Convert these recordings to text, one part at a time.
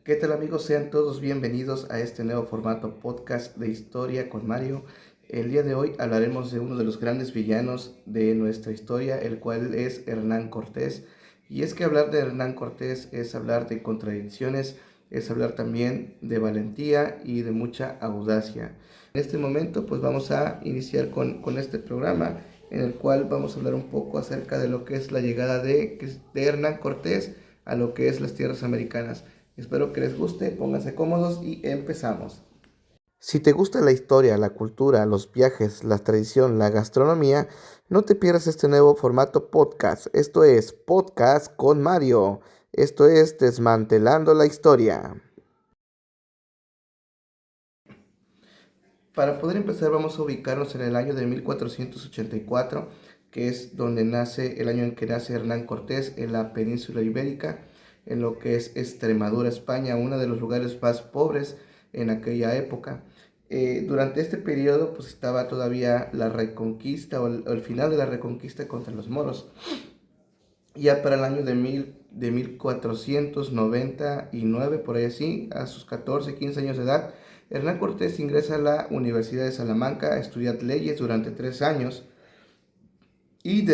¿Qué tal amigos? Sean todos bienvenidos a este nuevo formato podcast de Historia con Mario. El día de hoy hablaremos de uno de los grandes villanos de nuestra historia, el cual es Hernán Cortés. Y es que hablar de Hernán Cortés es hablar de contradicciones, es hablar también de valentía y de mucha audacia. En este momento pues vamos a iniciar con este programa en el cual vamos a hablar un poco acerca de lo que es la llegada de Hernán Cortés a lo que es las tierras americanas. Espero que les guste, pónganse cómodos y empezamos. Si te gusta la historia, la cultura, los viajes, la tradición, la gastronomía, no te pierdas este nuevo formato podcast. Esto es Podcast con Mario. Esto es Desmantelando la Historia. Para poder empezar vamos a ubicarnos en el año de 1484, que es donde nace, el año en que nace Hernán Cortés en la península ibérica, en lo que es Extremadura, España, uno de los lugares más pobres en aquella época. Durante este periodo pues estaba todavía la reconquista o el final de la reconquista contra los moros. Ya para el año de 1499, por ahí así, a sus 14, 15 años de edad, Hernán Cortés ingresa a la Universidad de Salamanca a estudiar leyes durante 3 años y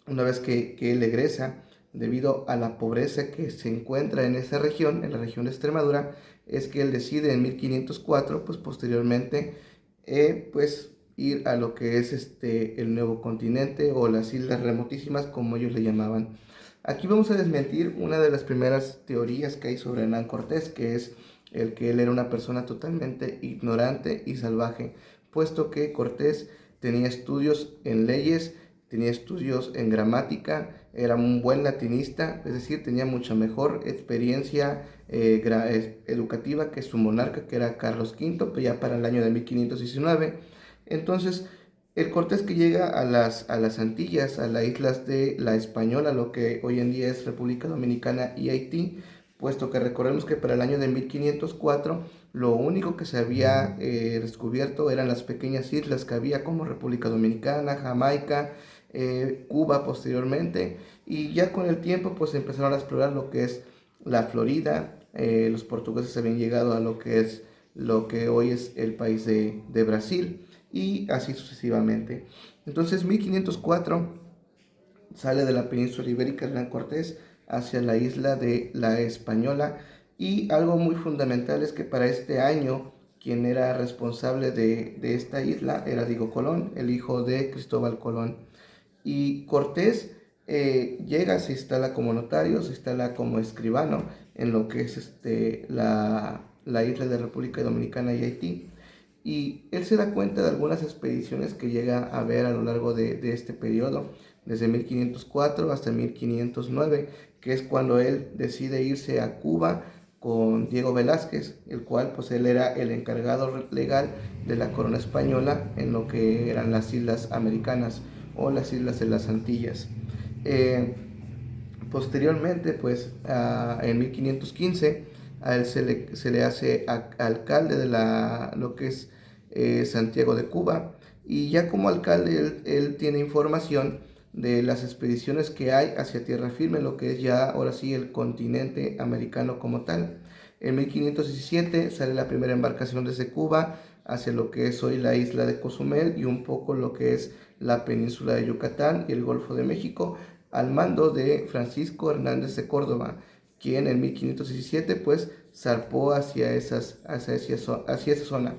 una vez que él egresa, debido a la pobreza que se encuentra en esa región, en la región de Extremadura, es que él decide en 1504, pues posteriormente, pues ir a lo que es el nuevo continente o las islas remotísimas, como ellos le llamaban. Aquí vamos a desmentir una de las primeras teorías que hay sobre Hernán Cortés, que es el que él era una persona totalmente ignorante y salvaje, puesto que Cortés tenía estudios en leyes, tenía estudios en gramática, era un buen latinista, es decir, tenía mucha mejor experiencia educativa que su monarca, que era Carlos V, pues ya para el año de 1519. Entonces, el Cortés que llega a las Antillas, a las islas de la Española, lo que hoy en día es República Dominicana y Haití, puesto que recordemos que para el año de 1504 lo único que se había descubierto eran las pequeñas islas que había como República Dominicana, Jamaica, Cuba posteriormente, y ya con el tiempo pues empezaron a explorar lo que es la Florida. Los portugueses habían llegado a lo que es lo que hoy es el país de Brasil y así sucesivamente. Entonces 1504 sale de la península ibérica Hernán Cortés hacia la isla de la Española, y algo muy fundamental es que para este año quien era responsable de esta isla era Diego Colón, el hijo de Cristóbal Colón. Y Cortés llega, se instala como notario, se instala como escribano en lo que es la isla de República Dominicana y Haití. Y él se da cuenta de algunas expediciones que llega a ver a lo largo de este periodo, desde 1504 hasta 1509, que es cuando él decide irse a Cuba con Diego Velázquez, el cual pues él era el encargado legal de la corona española en lo que eran las islas americanas o las islas de las Antillas. Eh, Posteriormente, pues en 1515, a él se le hace alcalde de lo que es Santiago de Cuba, y ya como alcalde él tiene información de las expediciones que hay hacia tierra firme, lo que es ya ahora sí el continente americano como tal. En 1517 sale la primera embarcación desde Cuba hacia lo que es hoy la isla de Cozumel y un poco lo que es la península de Yucatán y el Golfo de México, al mando de Francisco Hernández de Córdoba, quien en 1517 pues zarpó hacia esa zona.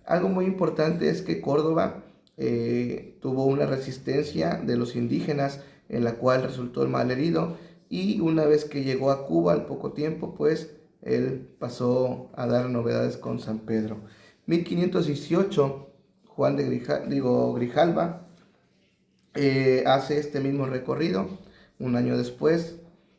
Algo muy importante es que Córdoba tuvo una resistencia de los indígenas en la cual resultó el malherido, y una vez que llegó a Cuba al poco tiempo pues él pasó a dar novedades con San Pedro. 1518 Juan de Grijalva hace este mismo recorrido. Un año después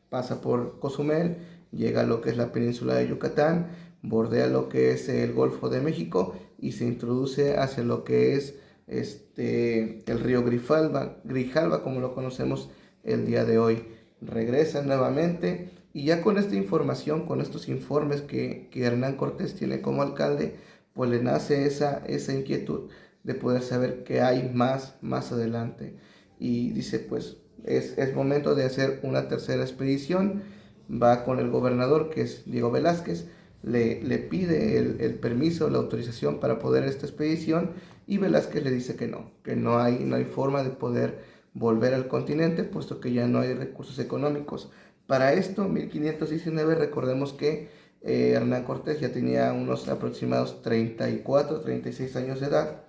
pasa por Cozumel, llega a lo que es la península de Yucatán, bordea lo que es el Golfo de México y se introduce hacia lo que es el río Grijalva como lo conocemos el día de hoy. Regresa nuevamente y ya con esta información, con estos informes que Hernán Cortés tiene como alcalde, pues le nace esa inquietud de poder saber qué hay más adelante. Y dice, pues es momento de hacer una tercera expedición, va con el gobernador, que es Diego Velázquez, le pide el permiso, la autorización para poder esta expedición, y Velázquez le dice que no hay forma de poder volver al continente, puesto que ya no hay recursos económicos. Para esto, 1519, recordemos que Hernán Cortés ya tenía unos aproximados 34, 36 años de edad,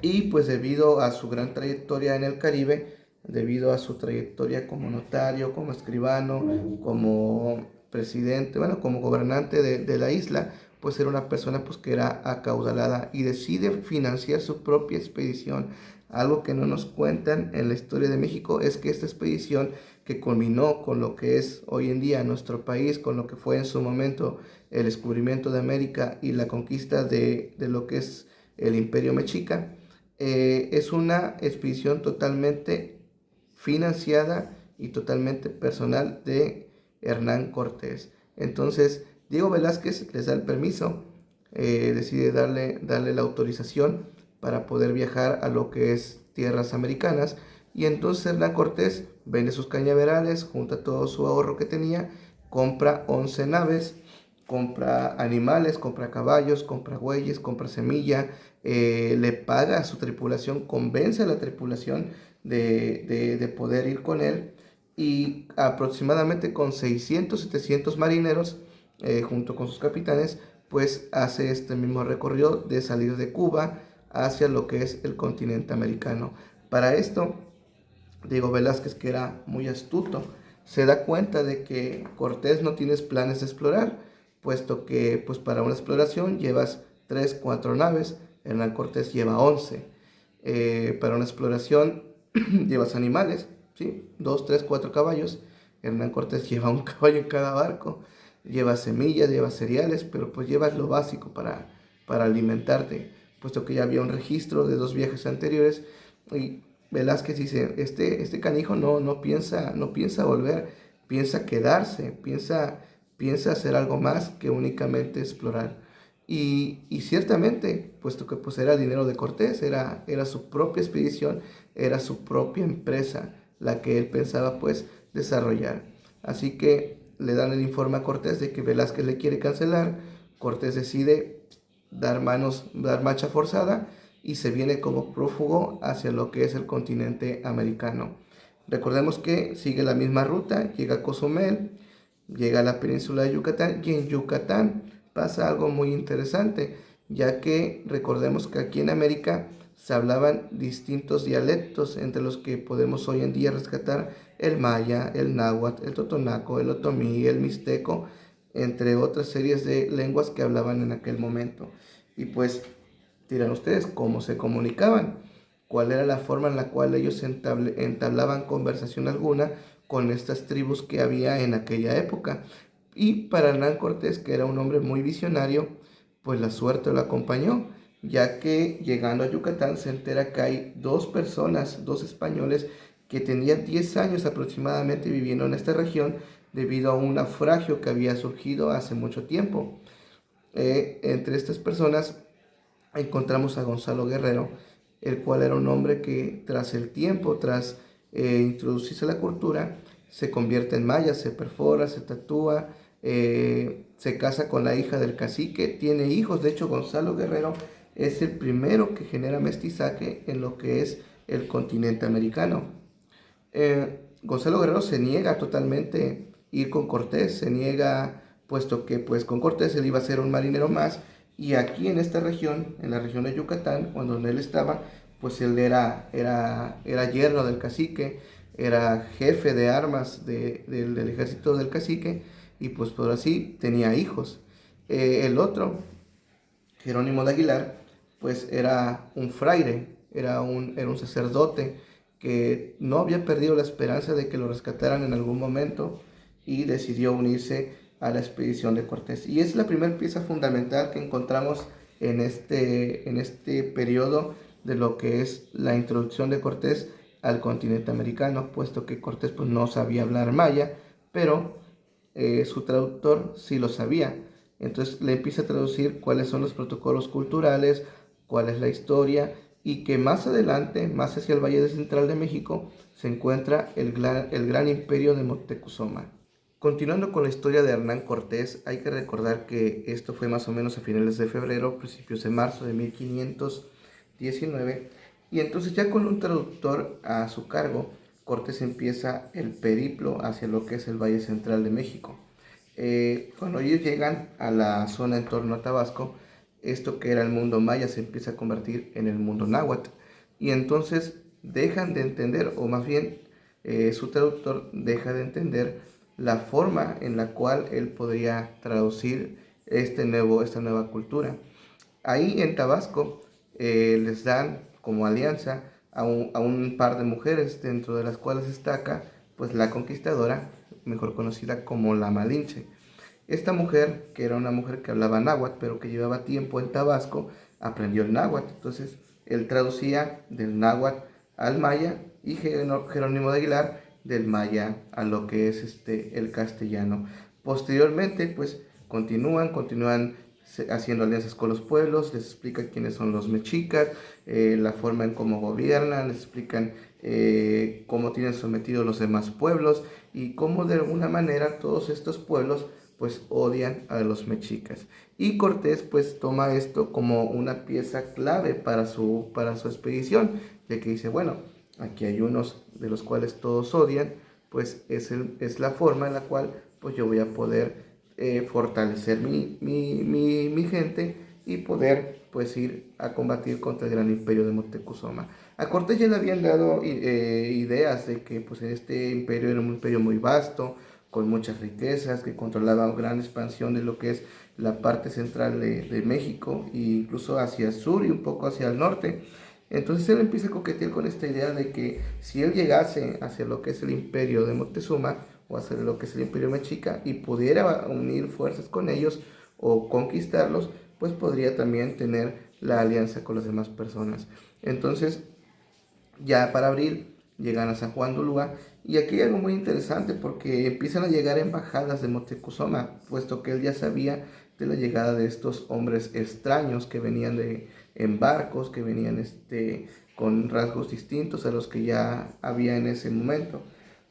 y pues debido a su gran trayectoria en el Caribe, debido a su trayectoria como notario, como escribano, como presidente, bueno, como gobernante de la isla, pues era una persona pues que era acaudalada y decide financiar su propia expedición. Algo que no nos cuentan en la historia de México es que esta expedición, que culminó con lo que es hoy en día nuestro país, con lo que fue en su momento el descubrimiento de América y la conquista de lo que es el Imperio Mexica, es una expedición totalmente financiada y totalmente personal de Hernán Cortés. Entonces, Diego Velázquez les da el permiso, decide darle la autorización para poder viajar a lo que es tierras americanas, y entonces Hernán Cortés vende sus cañaverales, junta todo su ahorro que tenía, compra 11 naves, compra animales, compra caballos, compra bueyes, compra semilla, le paga a su tripulación, convence a la tripulación de poder ir con él, y aproximadamente con 600, 700 marineros, junto con sus capitanes, pues hace este mismo recorrido de salir de Cuba hacia lo que es el continente americano. Para esto, Diego Velázquez, que era muy astuto, se da cuenta de que Cortés no tiene planes de explorar, puesto que pues para una exploración llevas 3, 4 naves, Hernán Cortés lleva 11. Para una exploración llevas animales, ¿sí? 2, 3, 4 caballos, Hernán Cortés lleva un caballo en cada barco, lleva semillas, lleva cereales, pero pues llevas lo básico para alimentarte, puesto que ya había un registro de 2 viajes anteriores. Y Velázquez dice, este canijo no piensa volver, piensa quedarse, piensa hacer algo más que únicamente explorar. Y ciertamente, puesto que pues era el dinero de Cortés, era su propia expedición, era su propia empresa la que él pensaba pues desarrollar. Así que le dan el informe a Cortés de que Velázquez le quiere cancelar. Cortés decide dar marcha forzada, y se viene como prófugo hacia lo que es el continente americano. Recordemos que sigue la misma ruta, llega a Cozumel, llega a la península de Yucatán, y en Yucatán pasa algo muy interesante, ya que recordemos que aquí en América se hablaban distintos dialectos, entre los que podemos hoy en día rescatar el maya, el náhuatl, el totonaco, el otomí, el mixteco, entre otras series de lenguas que hablaban en aquel momento. Y pues dirán ustedes cómo se comunicaban, cuál era la forma en la cual ellos entablaban conversación alguna con estas tribus que había en aquella época. Y para Hernán Cortés, que era un hombre muy visionario, pues la suerte lo acompañó, ya que llegando a Yucatán se entera que hay 2 personas, 2 españoles, que tenían 10 años aproximadamente viviendo en esta región debido a un naufragio que había surgido hace mucho tiempo. Entre estas personas encontramos a Gonzalo Guerrero, el cual era un hombre que tras el tiempo, tras introducirse a la cultura, se convierte en maya, se perfora, se tatúa, se casa con la hija del cacique, tiene hijos. De hecho, Gonzalo Guerrero es el primero que genera mestizaje en lo que es el continente americano. Gonzalo Guerrero se niega totalmente ir con Cortés, se niega, puesto que pues con Cortés él iba a ser un marinero más, y aquí en esta región, en la región de Yucatán, cuando él estaba, pues él era yerno del cacique, era jefe de armas del ejército del cacique, y pues por así tenía hijos. El otro, Jerónimo de Aguilar, pues era un fraile, era un sacerdote que no había perdido la esperanza de que lo rescataran en algún momento, y decidió unirse a la expedición de Cortés. Y es la primera pieza fundamental que encontramos en este periodo de lo que es la introducción de Cortés al continente americano, puesto que Cortés pues no sabía hablar maya, pero su traductor sí lo sabía. Entonces le empieza a traducir cuáles son los protocolos culturales, cuál es la historia, y que más adelante, más hacia el Valle Central de México, se encuentra el gran imperio de Moctezuma. Continuando con la historia de Hernán Cortés, hay que recordar que esto fue más o menos a finales de febrero, principios de marzo de 1519, y entonces ya con un traductor a su cargo, Cortés empieza el periplo hacia lo que es el Valle Central de México. Cuando ellos llegan a la zona en torno a Tabasco, esto que era el mundo maya se empieza a convertir en el mundo náhuatl, y entonces dejan de entender, o más bien su traductor deja de entender la forma en la cual él podría traducir esta nueva cultura. Ahí en Tabasco les dan como alianza a un par de mujeres, dentro de las cuales destaca pues la conquistadora, mejor conocida como la Malinche. Esta mujer, que era una mujer que hablaba náhuatl, pero que llevaba tiempo en Tabasco, aprendió el náhuatl. Entonces, él traducía del náhuatl al maya, y Jerónimo de Aguilar del maya a lo que es el castellano. Posteriormente, pues continúan haciendo alianzas con los pueblos, les explican quiénes son los mexicas, la forma en cómo gobiernan, les explican cómo tienen sometidos los demás pueblos, y cómo de alguna manera todos estos pueblos pues odian a los mexicas. Y Cortés pues toma esto como una pieza clave para su expedición, ya que dice, bueno, aquí hay unos de los cuales todos odian, pues es la forma en la cual pues yo voy a poder fortalecer mi gente, y poder pues ir a combatir contra el gran imperio de Moctezuma. A Cortés ya le habían dado ideas de que pues este imperio era un imperio muy vasto, con muchas riquezas, que controlaba una gran expansión de lo que es la parte central de México, e incluso hacia el sur y un poco hacia el norte. Entonces él empieza a coquetear con esta idea de que si él llegase hacia lo que es el imperio de Moctezuma, o hacia lo que es el imperio mexica, y pudiera unir fuerzas con ellos o conquistarlos, pues podría también tener la alianza con las demás personas. Entonces, ya para abril llegan a San Juan de Ulúa, y aquí hay algo muy interesante, porque empiezan a llegar embajadas de Moctezuma, puesto que él ya sabía de la llegada de estos hombres extraños que venían en barcos, que venían con rasgos distintos a los que ya había en ese momento.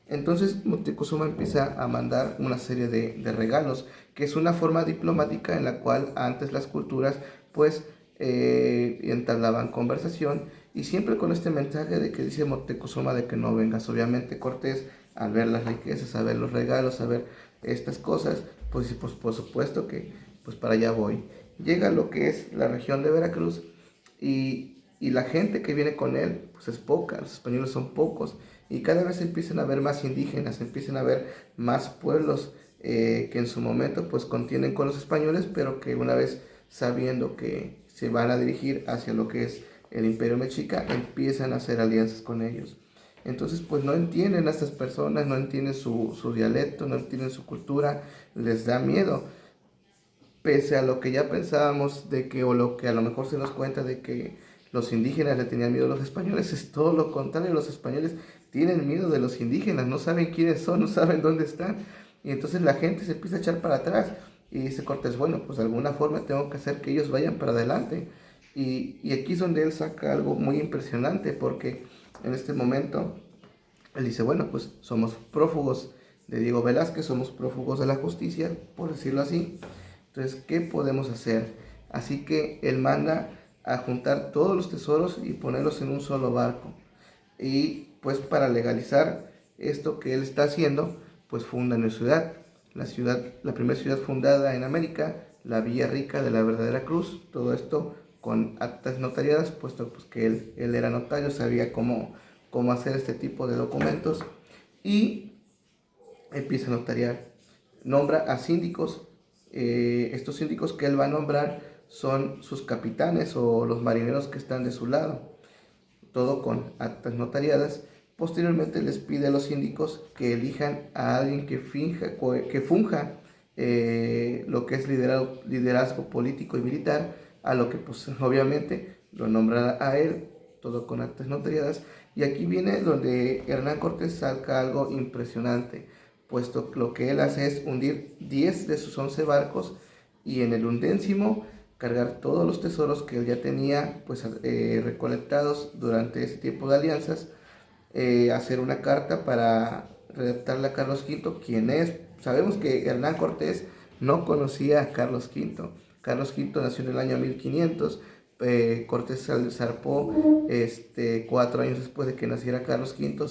Entonces Moctezuma empieza a mandar una serie de regalos, que es una forma diplomática en la cual antes las culturas pues entablaban conversación, y siempre con este mensaje de que dice Moctezuma de que no vengas. Obviamente Cortés, al ver las riquezas, a ver los regalos, a ver estas cosas, pues por supuesto que pues para allá voy. Llega a lo que es la región de Veracruz, y la gente que viene con él pues es poca, los españoles son pocos, y cada vez empiezan a haber más indígenas, empiezan a haber más pueblos que en su momento pues contienen con los españoles, pero que una vez sabiendo que se van a dirigir hacia lo que es el imperio mexica, empiezan a hacer alianzas con ellos. Entonces pues no entienden a estas personas, no entienden su dialecto, no entienden su cultura, les da miedo. Pese a lo que ya pensábamos de que, o lo que a lo mejor se nos cuenta de que los indígenas le tenían miedo a los españoles, es todo lo contrario. Los españoles tienen miedo de los indígenas, no saben quiénes son, no saben dónde están, y entonces la gente se empieza a echar para atrás, y dice Cortés, bueno, pues de alguna forma tengo que hacer que ellos vayan para adelante. Y aquí es donde él saca algo muy impresionante, porque en este momento él dice, bueno, pues somos prófugos de Diego Velázquez, somos prófugos de la justicia, por decirlo así. Entonces, ¿qué podemos hacer? Así que él manda a juntar todos los tesoros y ponerlos en un solo barco. Y pues para legalizar esto que él está haciendo, pues funda una ciudad, la primera ciudad fundada en América, la Villa Rica de la Verdadera Cruz. Todo esto con actas notariadas, puesto pues, que él era notario, sabía cómo hacer este tipo de documentos, y empieza a notariar. Nombra a síndicos. Estos síndicos que él va a nombrar son sus capitanes o los marineros que están de su lado, todo con actas notariadas. Posteriormente les pide a los síndicos que elijan a alguien que funja lo que es liderazgo político y militar, a lo que pues obviamente lo nombra a él, todo con actas notariadas. Y aquí viene donde Hernán Cortés saca algo impresionante, puesto que lo que él hace es hundir 10 de sus 11 barcos, y en el 11º cargar todos los tesoros que él ya tenía pues recolectados durante ese tiempo de alianzas, hacer una carta para redactarle a Carlos V, quien es sabemos que Hernán Cortés no conocía a Carlos V. Carlos V nació en el año 1500. Cortés zarpó 4 años después de que naciera Carlos V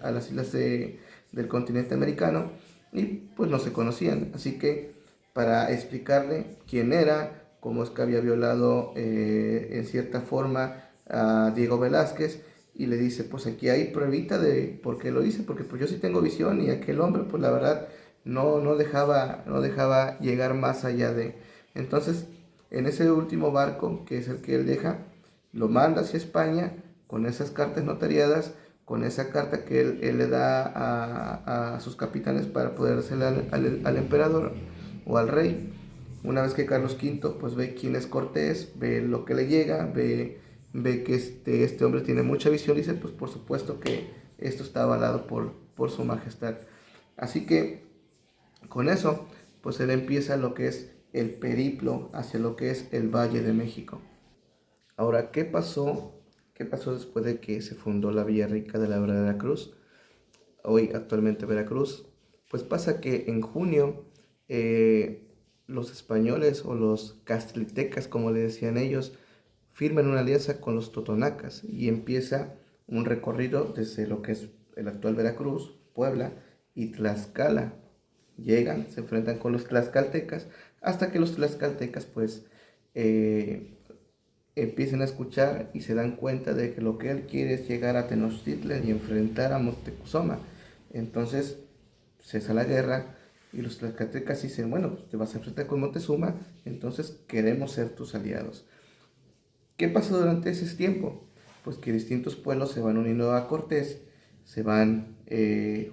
a las islas del continente americano, y pues no se conocían. Así que para explicarle quién era, cómo es que había violado en cierta forma a Diego Velázquez, y le dice, pues aquí hay pruebita de por qué lo hice, porque pues yo sí tengo visión, y aquel hombre pues la verdad no dejaba llegar más allá de. Entonces, en ese último barco, que es el que él deja, lo manda hacia España con esas cartas notariadas, con esa carta que él le da a sus capitanes para poder hacerle al emperador o al rey. Una vez que Carlos V pues ve quién es Cortés, ve lo que le llega, ve que este hombre tiene mucha visión, y dice, pues por supuesto que esto está avalado por su majestad. Así que con eso, pues él empieza lo que es el periplo hacia lo que es el Valle de México. Ahora, ¿qué pasó? ¿Qué pasó después de que se fundó la Villa Rica de la Veracruz? Hoy actualmente Veracruz. Pues pasa que en junio los españoles, o los castlitecas como le decían ellos, firman una alianza con los totonacas, y empieza un recorrido desde lo que es el actual Veracruz, Puebla y Tlaxcala. Llegan, se enfrentan con los tlaxcaltecas, hasta que los tlaxcaltecas pues empiezan a escuchar y se dan cuenta de que lo que él quiere es llegar a Tenochtitlan y enfrentar a Moctezuma. Entonces cesa la guerra, y los tlaxcaltecas dicen, bueno, pues te vas a enfrentar con Moctezuma, entonces queremos ser tus aliados. ¿Qué pasó durante ese tiempo? Pues que distintos pueblos se van uniendo a Cortés, se van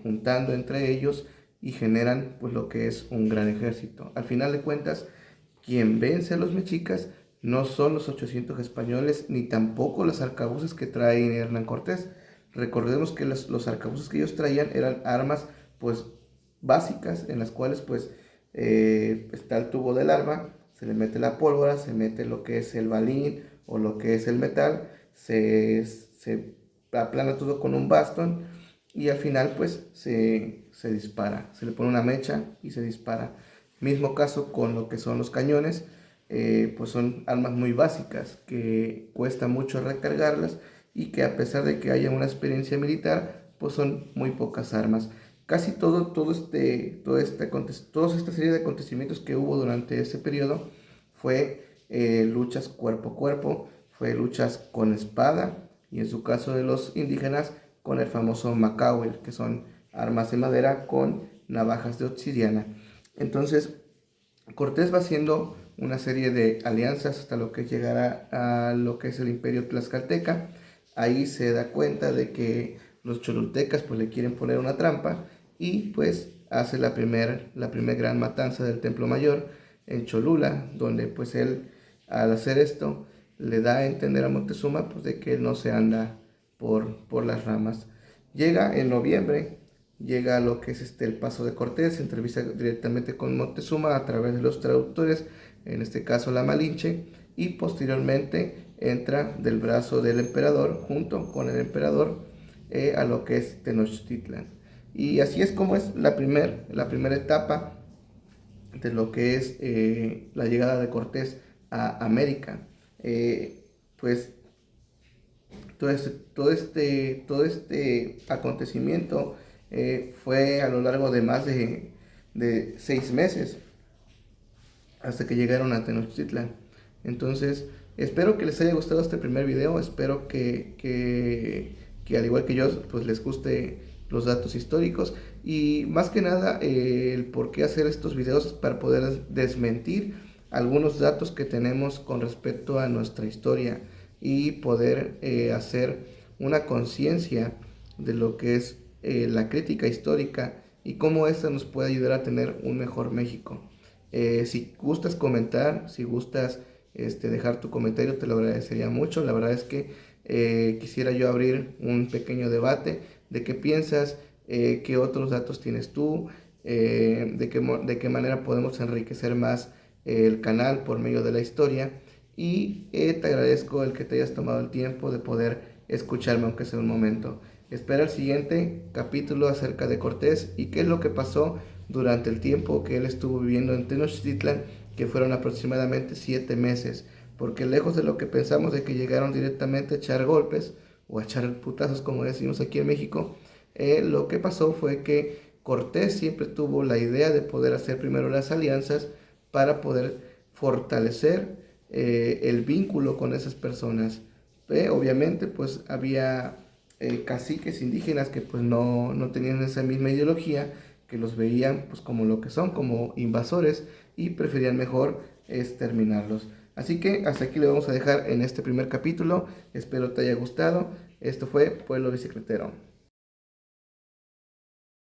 juntando entre ellos, y generan pues lo que es un gran ejército. Al final de cuentas, quien vence a los mexicas no son los 800 españoles, ni tampoco los arcabuces que trae Hernán Cortés. Recordemos que los arcabuces que ellos traían eran armas pues básicas, en las cuales pues está el tubo del arma, se le mete la pólvora, se mete lo que es el balín o lo que es el metal, se aplana todo con un bastón, y al final pues se dispara, se le pone una mecha y se dispara. Mismo caso con lo que son los cañones, pues son armas muy básicas que cuesta mucho recargarlas, y que a pesar de que haya una experiencia militar, pues son muy pocas armas. Casi toda esta serie de acontecimientos que hubo durante ese periodo fue luchas cuerpo a cuerpo, fue luchas con espada, y en su caso de los indígenas, con el famoso macahuel, que son armas de madera con navajas de obsidiana. Entonces, Cortés va haciendo una serie de alianzas hasta lo que llegará a lo que es el imperio tlaxcalteca. Ahí se da cuenta de que los cholultecas pues le quieren poner una trampa, y pues hace la primer gran matanza del Templo Mayor en Cholula, donde pues él, al hacer esto, le da a entender a Moctezuma pues de que él no se anda por las ramas. Llega en noviembre, llega a lo que es el Paso de Cortés, se entrevista directamente con Moctezuma a través de los traductores, en este caso la Malinche, y posteriormente entra del brazo del emperador, junto con el emperador, a lo que es Tenochtitlan. Y así es como es la primera etapa de lo que es la llegada de Cortés a América. Pues todo este acontecimiento fue a lo largo de más de 6 meses, hasta que llegaron a Tenochtitlan. Entonces, espero que les haya gustado este primer video, espero que al igual que yo, pues les guste los datos históricos, y más que nada el por qué hacer estos videos es para poder desmentir algunos datos que tenemos con respecto a nuestra historia, y poder hacer una conciencia de lo que es la crítica histórica, y cómo esta nos puede ayudar a tener un mejor México. Si gustas comentar, si gustas dejar tu comentario, te lo agradecería mucho. La verdad es que quisiera yo abrir un pequeño debate de qué piensas, qué otros datos tienes tú, de qué manera podemos enriquecer más el canal por medio de la historia. Y te agradezco el que te hayas tomado el tiempo de poder escucharme, aunque sea un momento. Espera el siguiente capítulo acerca de Cortés y qué es lo que pasó durante el tiempo que él estuvo viviendo en Tenochtitlan, que fueron aproximadamente 7 meses, porque lejos de lo que pensamos de que llegaron directamente a echar golpes o a echar putazos como decimos aquí en México, lo que pasó fue que Cortés siempre tuvo la idea de poder hacer primero las alianzas para poder fortalecer el vínculo con esas personas. Obviamente pues había caciques indígenas que pues no tenían esa misma ideología, que los veían pues como lo que son, como invasores, y preferían mejor exterminarlos. Así que hasta aquí le vamos a dejar en este primer capítulo. Espero te haya gustado. Esto fue Pueblo Bicicletero.